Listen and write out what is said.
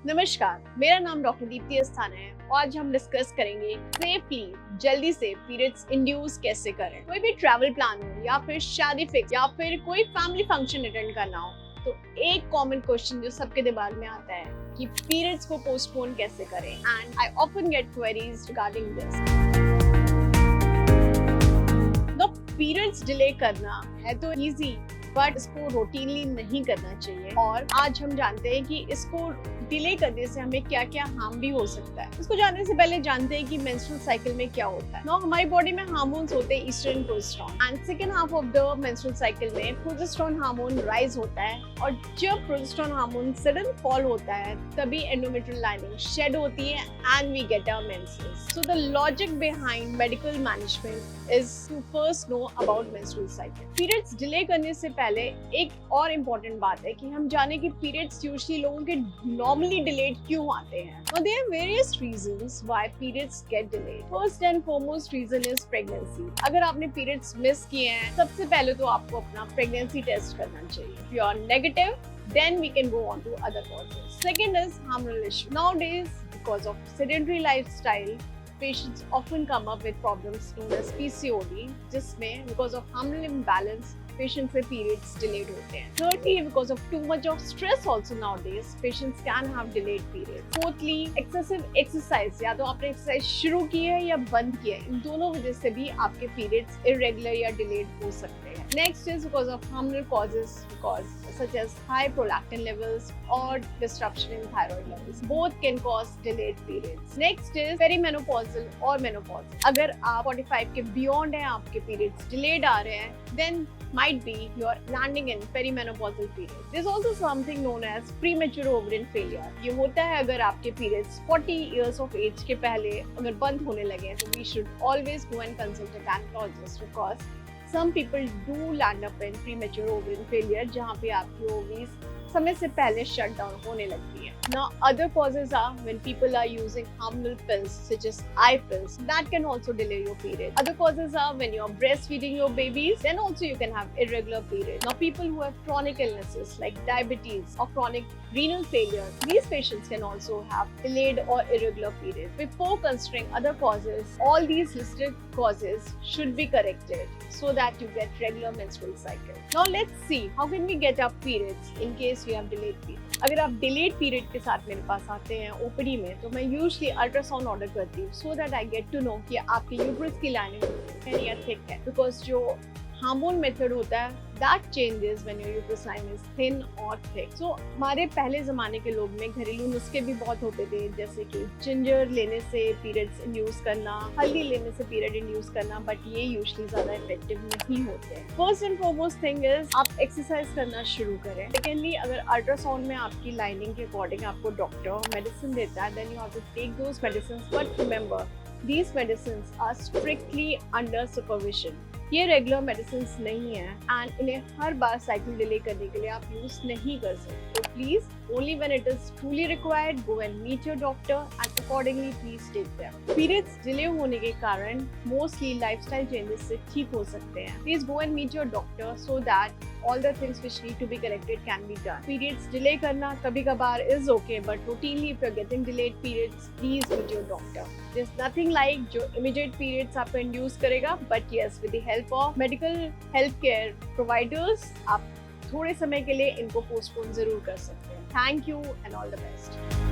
नमस्कार, मेरा नाम डॉक्टर दीप्ति अस्थाना है और आज हम डिस्कस करेंगे सेफली जल्दी से पीरियड्स इंड्यूस कैसे करें। कोई भी ट्रैवल प्लान हो या फिर शादी फिक्स या फिर कोई फैमिली फंक्शन अटेंड करना हो तो एक कॉमन क्वेश्चन जो सबके दिमाग में आता है कि पीरियड्स को पोस्टपोन कैसे करें, and I often get queries regarding this. तो पीरियड्स डिले करना है तो इजी, बट इसको रूटीनली नहीं करना चाहिए और आज हम जानते हैं कि इसको डिले करने से हमें क्या क्या हार्म भी हो सकता है। इसको जानने से पहले जानते हैं कि मेंस्ट्रुअल साइकिल में क्या होता है। नाउ हमारी बॉडी में हार्मोन्स होते हैं oestrogen progesterone, and second half of the menstrual cycle में प्रोजेस्टेरोन हार्मोन राइज होता है और जब प्रोजेस्टेरोन हार्मोन सडन फॉल होता है तभी एंडोमेट्रियल लाइनिंग शेड होती है and we get our menses. So the logic behind medical management is to first know about menstrual cycle. Periods delay करने से पहले एक और इम्पोर्टेंट बात है कि हम जाने कि पीरियड्स यूजुअली लोगों के नॉर्मली डिलेड क्यों आते हैं। Now there are various reasons why periods get delayed. First and foremost reason is pregnancy. अगर आपने periods miss किए हैं, सबसे पहले तो आपको अपना pregnancy test करना चाहिए. If you are negative, then we can go on to other causes. Second is hormonal issue. Nowadays, because of sedentary lifestyle, patients often come up with problems known as PCOD, जिसमें because of hormonal imbalance patient से periods delayed होते हैं। Thirdly, because of too much of stress also nowadays, patients can have delayed periods. Fourthly, excessive exercise, या तो आपने exercise शुरू की है या बंद किया है, इन दोनों वजह से भी आपके पीरियड्स इरेगुलर या डिलेड हो सकते हैं। Next is because of hormonal causes, such as high prolactin levels or disruption in thyroid levels. Both can cause delayed periods. Next is perimenopausal or menopausal. अगर आप 45 के beyond हैं, आपके periods delayed आ रहे हैं, then might be you're landing in perimenopausal period. There's also something known as premature ovarian failure. ये होता है अगर आपके periods 40 years of age के पहले अगर बंद होने लगे हैं, तो we should always go and consult a gynecologist because some people do land up in premature ovarian failure जहाँ पे आपकी ovaries समय से पहले shut down होने लगती है. Now other causes are when people are using hormonal pills such as eye pills, that can also delay your period. Other causes are when you are breastfeeding your babies, then also you can have irregular periods. Now people who have chronic illnesses like diabetes or chronic renal failure, these patients can also have delayed or irregular periods. Before considering other causes, all these listed causes should be corrected so that you get regular menstrual cycle. Now let's see how can we get our periods in case we have delayed period. अगर आप delayed period के साथ मेरे पास आते हैं OPD में तो मैं यूजुअली अल्ट्रासाउंड ऑर्डर करती हूँ so that I get to know कि आपके यूट्रस की लाइनिंग है या थिक है, बिकॉज जो हार्मोन मेथड होता है that changes when your uterus line is thin or thick. So हमारे पहले ज़माने के लोग में घरेलू नुस्खे भी बहुत होते थे, जैसे कि जिंजर लेने से पीरियड्स इंड्यूस करना, हल्दी लेने से पीरियड इंड्यूस करना, बट ये यूजुअली ज़्यादा इफेक्टिव नहीं होते हैं। First and foremost thing is आप एक्सरसाइज करना शुरू करें। सेकेंडली, अगर अल्ट्रासाउंड में आपकी लाइनिंग के अकॉर्डिंग आपको डॉक्टर मेडिसिन देता है, then you have to take those medicine, but remember these medicines are strictly under supervision. ये रेगुलर मेडिसिन नहीं है एंड इन्हें हर बार साइकिल डिले करने के लिए आप यूज नहीं कर सकते। तो please only when it is truly required go and meet your doctor and accordingly please take them. Periods delay होने के कारण मोस्टली लाइफस्टाइल चेंजेस से ठीक हो सकते हैं। Please go and meet your doctor so that all the things which need to be corrected can be done. Periods delay करना कभी कभार is okay, but routinely if you're getting delayed periods, please meet your doctor. There's nothing like जो immediate periods आपको induce करेगा, but yes, with the help of medical healthcare providers, आप थोड़े समय के लिए इनको postpone जरूर कर सकते हैं. Thank you and all the best.